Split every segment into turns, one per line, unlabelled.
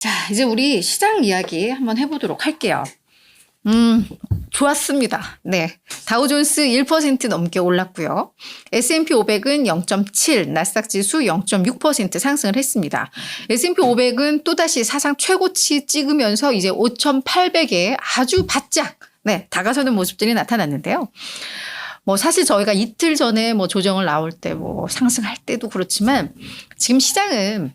자, 이제 우리 시장 이야기 한번 해보도록 할게요. 좋았습니다. 네. 다우존스 1% 넘게 올랐고요. S&P 500은 0.7, 나스닥 지수 0.6% 상승을 했습니다. S&P 500은 또다시 사상 최고치 찍으면서 이제 5,800에 아주 바짝 다가서는 모습들이 나타났는데요. 뭐 사실 저희가 이틀 전에 뭐 조정을 나올 때 뭐 상승할 때도 그렇지만 지금 시장은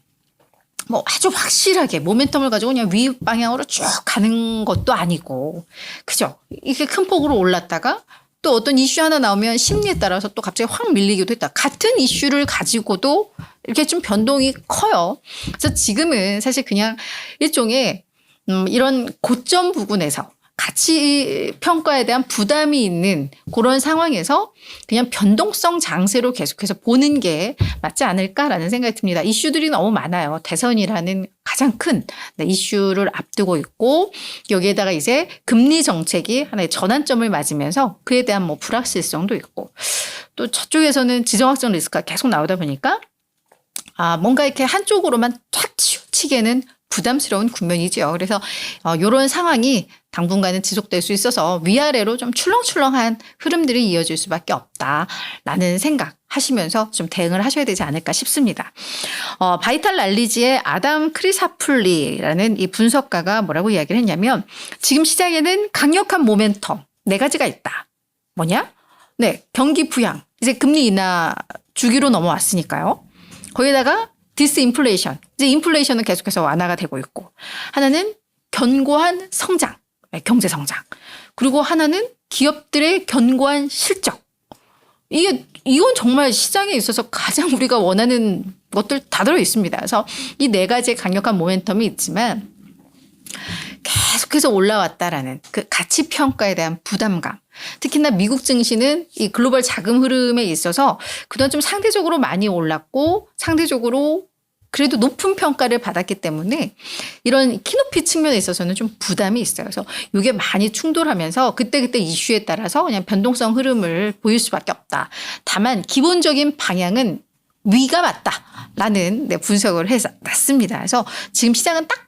뭐 아주 확실하게 모멘텀을 가지고 그냥 위 방향으로 쭉 가는 것도 아니고, 그죠? 이게 큰 폭으로 올랐다가 또 어떤 이슈 하나 나오면 심리에 따라서 또 갑자기 확 밀리기도 했다. 같은 이슈를 가지고도 이렇게 좀 변동이 커요. 그래서 지금은 사실 그냥 일종의 이런 고점 부근에서 가치 평가에 대한 부담이 있는 그런 상황에서 그냥 변동성 장세로 계속해서 보는 게 맞지 않을까라는 생각이 듭니다. 이슈들이 너무 많아요. 대선이라는 가장 큰 이슈를 앞두고 있고, 여기에다가 이제 금리 정책이 하나의 전환점을 맞으면서 그에 대한 뭐 불확실성도 있고, 또 저쪽에서는 지정학적 리스크가 계속 나오다 보니까 뭔가 이렇게 한쪽으로만 탁 치우치게는 부담스러운 국면이죠. 그래서 이런 상황이 당분간은 지속될 수 있어서 위아래로 좀 출렁출렁한 흐름들이 이어질 수밖에 없다라는 생각 하시면서 좀 대응을 하셔야 되지 않을까 싶습니다. 바이탈 날리지의 아담 크리사플리라는 이 분석가가 뭐라고 이야기를 했냐면, 지금 시장에는 강력한 모멘텀 4가지가 있다. 뭐냐? 네, 경기 부양. 이제 금리 인하 주기로 넘어왔으니까요. 거기다가 디스인플레이션. 이제 인플레이션은 계속해서 완화가 되고 있고, 하나는 견고한 성장, 경제 성장. 그리고 하나는 기업들의 견고한 실적. 이건 정말 시장에 있어서 가장 우리가 원하는 것들 다 들어 있습니다. 그래서 이 4가지의 강력한 모멘텀이 있지만 계속해서 올라왔다라는 그 가치 평가에 대한 부담감. 특히나 미국 증시는 이 글로벌 자금 흐름에 있어서 그동안 좀 상대적으로 많이 올랐고 상대적으로 그래도 높은 평가를 받았기 때문에 이런 키높이 측면에 있어서는 좀 부담이 있어요. 그래서 이게 많이 충돌하면서 그때그때 이슈에 따라서 그냥 변동성 흐름을 보일 수밖에 없다. 다만 기본적인 방향은 위가 맞다라는 분석을 해놨습니다. 그래서 지금 시장은 딱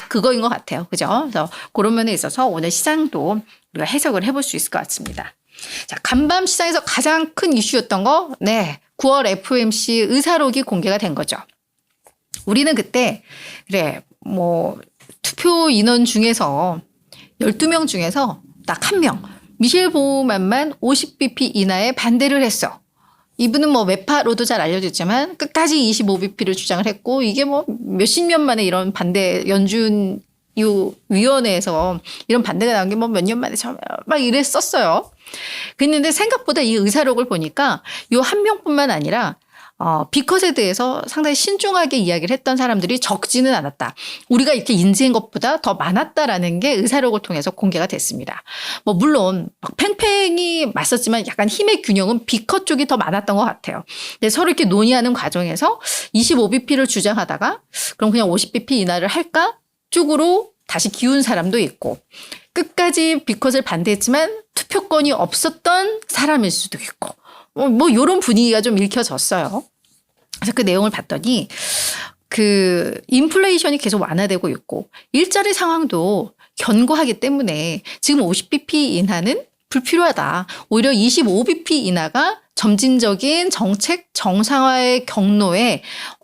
그거인 것 같아요. 그죠? 그래서 그런 면에 있어서 오늘 시장도 우리가 해석을 해볼 수 있을 것 같습니다. 자, 간밤 시장에서 가장 큰 이슈였던 거, 9월 FOMC 의사록이 공개가 된 거죠. 우리는 그때 투표 인원 중에서 12명 중에서 딱 1명, 미셸 보우만만 50bp 이하에 반대를 했어. 이분은 매파로도 잘 알려졌지만 끝까지 25bp를 주장을 했고, 이게 몇십 년 만에 이런 반대, 연준 위원회에서 이런 반대가 나온 게 몇 년 만에 막 이랬었어요. 그랬는데 생각보다 이 의사록을 보니까 요 한 명뿐만 아니라 비컷에 대해서 상당히 신중하게 이야기를 했던 사람들이 적지는 않았다. 우리가 이렇게 인지한 것보다 더 많았다라는 게 의사록을 통해서 공개가 됐습니다. 물론 팽팽히 맞섰지만 약간 힘의 균형은 비컷 쪽이 더 많았던 것 같아요. 근데 서로 이렇게 논의하는 과정에서 25bp를 주장하다가 그럼 그냥 50bp 인하를 할까? 쪽으로 다시 기운 사람도 있고, 끝까지 비컷을 반대했지만 투표권이 없었던 사람일 수도 있고, 요런 분위기가 좀 읽혀졌어요. 그래서 그 내용을 봤더니 그 인플레이션이 계속 완화되고 있고 일자리 상황도 견고하기 때문에 지금 50bp 인하는 불필요하다. 오히려 25bp 인하가 점진적인 정책 정상화의 경로에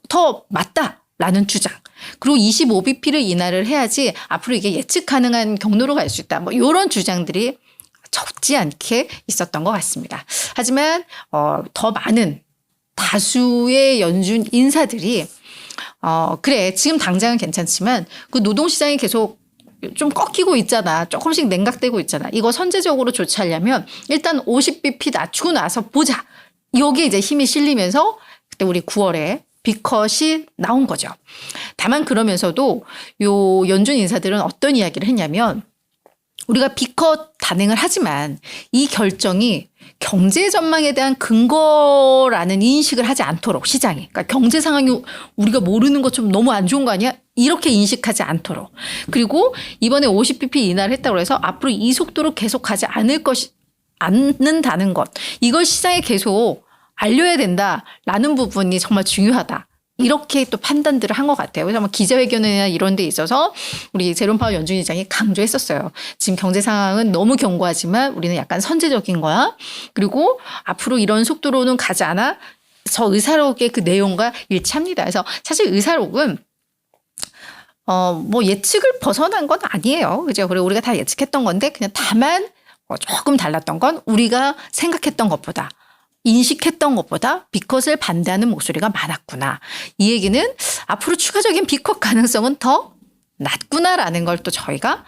더 맞다라는 주장. 그리고 25bp를 인하를 해야지 앞으로 이게 예측 가능한 경로로 갈 수 있다. 이런 주장들이 적지 않게 있었던 것 같습니다. 하지만 더 많은 다수의 연준 인사들이 그래 지금 당장은 괜찮지만 그 노동시장이 계속 좀 꺾이고 있잖아. 조금씩 냉각되고 있잖아. 이거 선제적으로 조치하려면 일단 50bp 낮추고 나서 보자. 여기에 이제 힘이 실리면서 그때 우리 9월에 비컷이 나온 거죠. 다만 그러면서도 요 연준 인사들은 어떤 이야기를 했냐면, 우리가 비컷 단행을 하지만 이 결정이 경제 전망에 대한 근거라는 인식을 하지 않도록 시장이, 그러니까 경제 상황이 우리가 모르는 것처럼 너무 안 좋은 거 아니야? 이렇게 인식하지 않도록. 그리고 이번에 50bp 인하를 했다고 해서 앞으로 이 속도로 계속 가지 않는다는 것. 이걸 시장에 계속 알려야 된다라는 부분이 정말 중요하다. 이렇게 또 판단들을 한 것 같아요. 그래서 기자회견이나 이런 데 있어서 우리 제롬 파월 연준 의장이 강조했었어요. 지금 경제 상황은 너무 견고하지만 우리는 약간 선제적인 거야. 그리고 앞으로 이런 속도로는 가지 않아. 저 의사록의 그 내용과 일치합니다. 그래서 사실 의사록은 뭐 예측을 벗어난 건 아니에요. 그죠? 그리고 우리가 다 예측했던 건데 그냥 다만 조금 달랐던 건 우리가 생각했던 것보다 인식했던 것보다 B컷을 반대하는 목소리가 많았구나. 이 얘기는 앞으로 추가적인 B컷 가능성은 더 낮구나라는 걸 또 저희가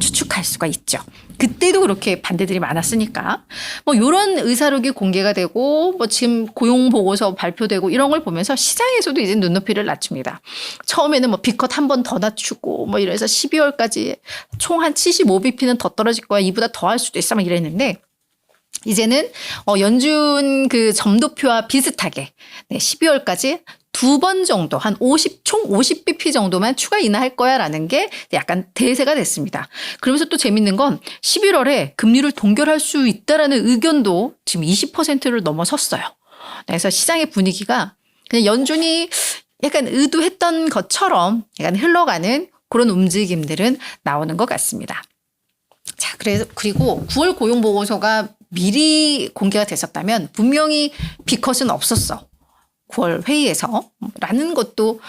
추측할 수가 있죠. 그때도 그렇게 반대들이 많았으니까 뭐 이런 의사록이 공개가 되고 뭐 지금 고용 보고서 발표되고 이런 걸 보면서 시장에서도 이제 눈높이를 낮춥니다. 처음에는 뭐 B컷 한 번 더 낮추고 뭐 이래서 12월까지 총 한 75bp는 더 떨어질 거야. 이보다 더 할 수도 있어. 막 이랬는데 이제는 연준 그 점도표와 비슷하게 12월까지 2번 정도 한 총 50bp 정도만 추가 인하할 거야라는 게 약간 대세가 됐습니다. 그러면서 또 재밌는 건 11월에 금리를 동결할 수 있다라는 의견도 지금 20%를 넘어섰어요. 그래서 시장의 분위기가 그냥 연준이 약간 의도했던 것처럼 약간 흘러가는 그런 움직임들은 나오는 것 같습니다. 자, 그리고 9월 고용 보고서가 미리 공개가 됐었다면 분명히 B컷은 없었어. 9월 회의에서 라는 것도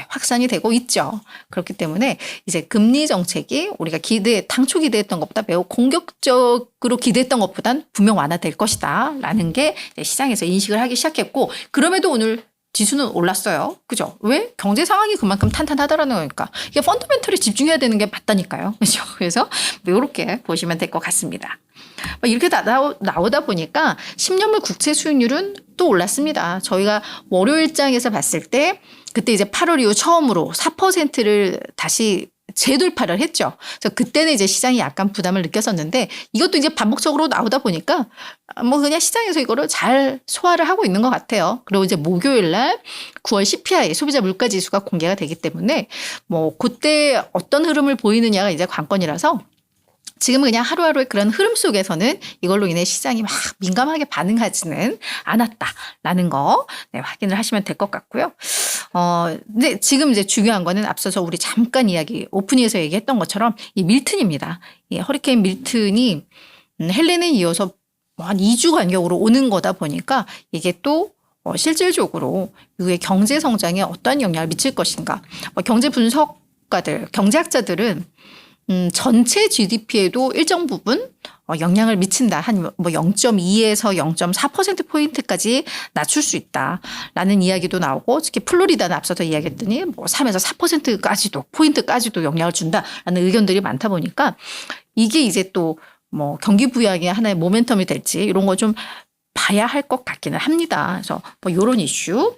확산이 되고 있죠. 그렇기 때문에 이제 금리 정책이 우리가 당초 기대했던 것보다 매우 공격적으로 기대했던 것보단 분명 완화될 것이다 라는 게 시장에서 인식을 하기 시작했고 그럼에도 오늘 지수는 올랐어요. 그죠? 왜? 경제 상황이 그만큼 탄탄하다라는 거니까. 이게 펀더멘털에 집중해야 되는 게 맞다니까요. 그죠? 그래서 이렇게 보시면 될 것 같습니다. 이렇게 나오다 보니까 10년물 국채 수익률은 또 올랐습니다. 저희가 월요일장에서 봤을 때 그때 이제 8월 이후 처음으로 4%를 다시 재돌파를 했죠. 그래서 그때는 이제 시장이 약간 부담을 느꼈었는데 이것도 이제 반복적으로 나오다 보니까 뭐 그냥 시장에서 이거를 잘 소화를 하고 있는 것 같아요. 그리고 이제 목요일 날 9월 CPI 소비자 물가 지수가 공개가 되기 때문에 뭐 그때 어떤 흐름을 보이느냐가 이제 관건이라서 지금은 그냥 하루하루의 그런 흐름 속에서는 이걸로 인해 시장이 막 민감하게 반응하지는 않았다라는 거 확인을 하시면 될 것 같고요. 근데 지금 이제 중요한 거는 앞서서 우리 잠깐 오프닝에서 얘기했던 것처럼 이 밀튼입니다. 이 허리케인 밀튼이 헬렌에 이어서 한 2주 간격으로 오는 거다 보니까 이게 또 실질적으로 이후에 경제 성장에 어떠한 영향을 미칠 것인가. 경제 분석가들, 경제학자들은 전체 GDP에도 일정 부분 영향을 미친다. 한 뭐 0.2에서 0.4%포인트까지 낮출 수 있다라는 이야기도 나오고 특히 플로리다는 앞서서 이야기했더니 뭐 3에서 4%까지도 포인트까지도 영향을 준다라는 의견들이 많다 보니까 이게 이제 또 뭐 경기 부양의 하나의 모멘텀이 될지 이런 거 좀 봐야 할 것 같기는 합니다. 그래서 뭐 이런 이슈.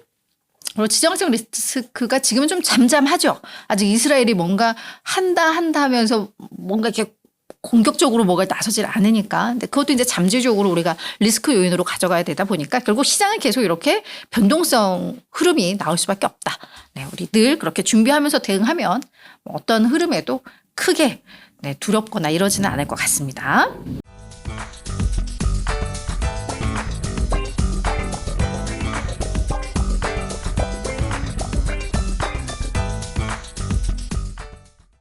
그리고 지정학적 리스크가 지금은 좀 잠잠하죠. 아직 이스라엘이 뭔가 한다 하면서 뭔가 이렇게 공격적으로 뭐가 나서질 않으니까. 근데 그것도 이제 잠재적으로 우리가 리스크 요인으로 가져가야 되다 보니까 결국 시장은 계속 이렇게 변동성 흐름이 나올 수밖에 없다. 우리 늘 그렇게 준비하면서 대응하면 어떤 흐름에도 크게 두렵거나 이러지는 않을 것 같습니다.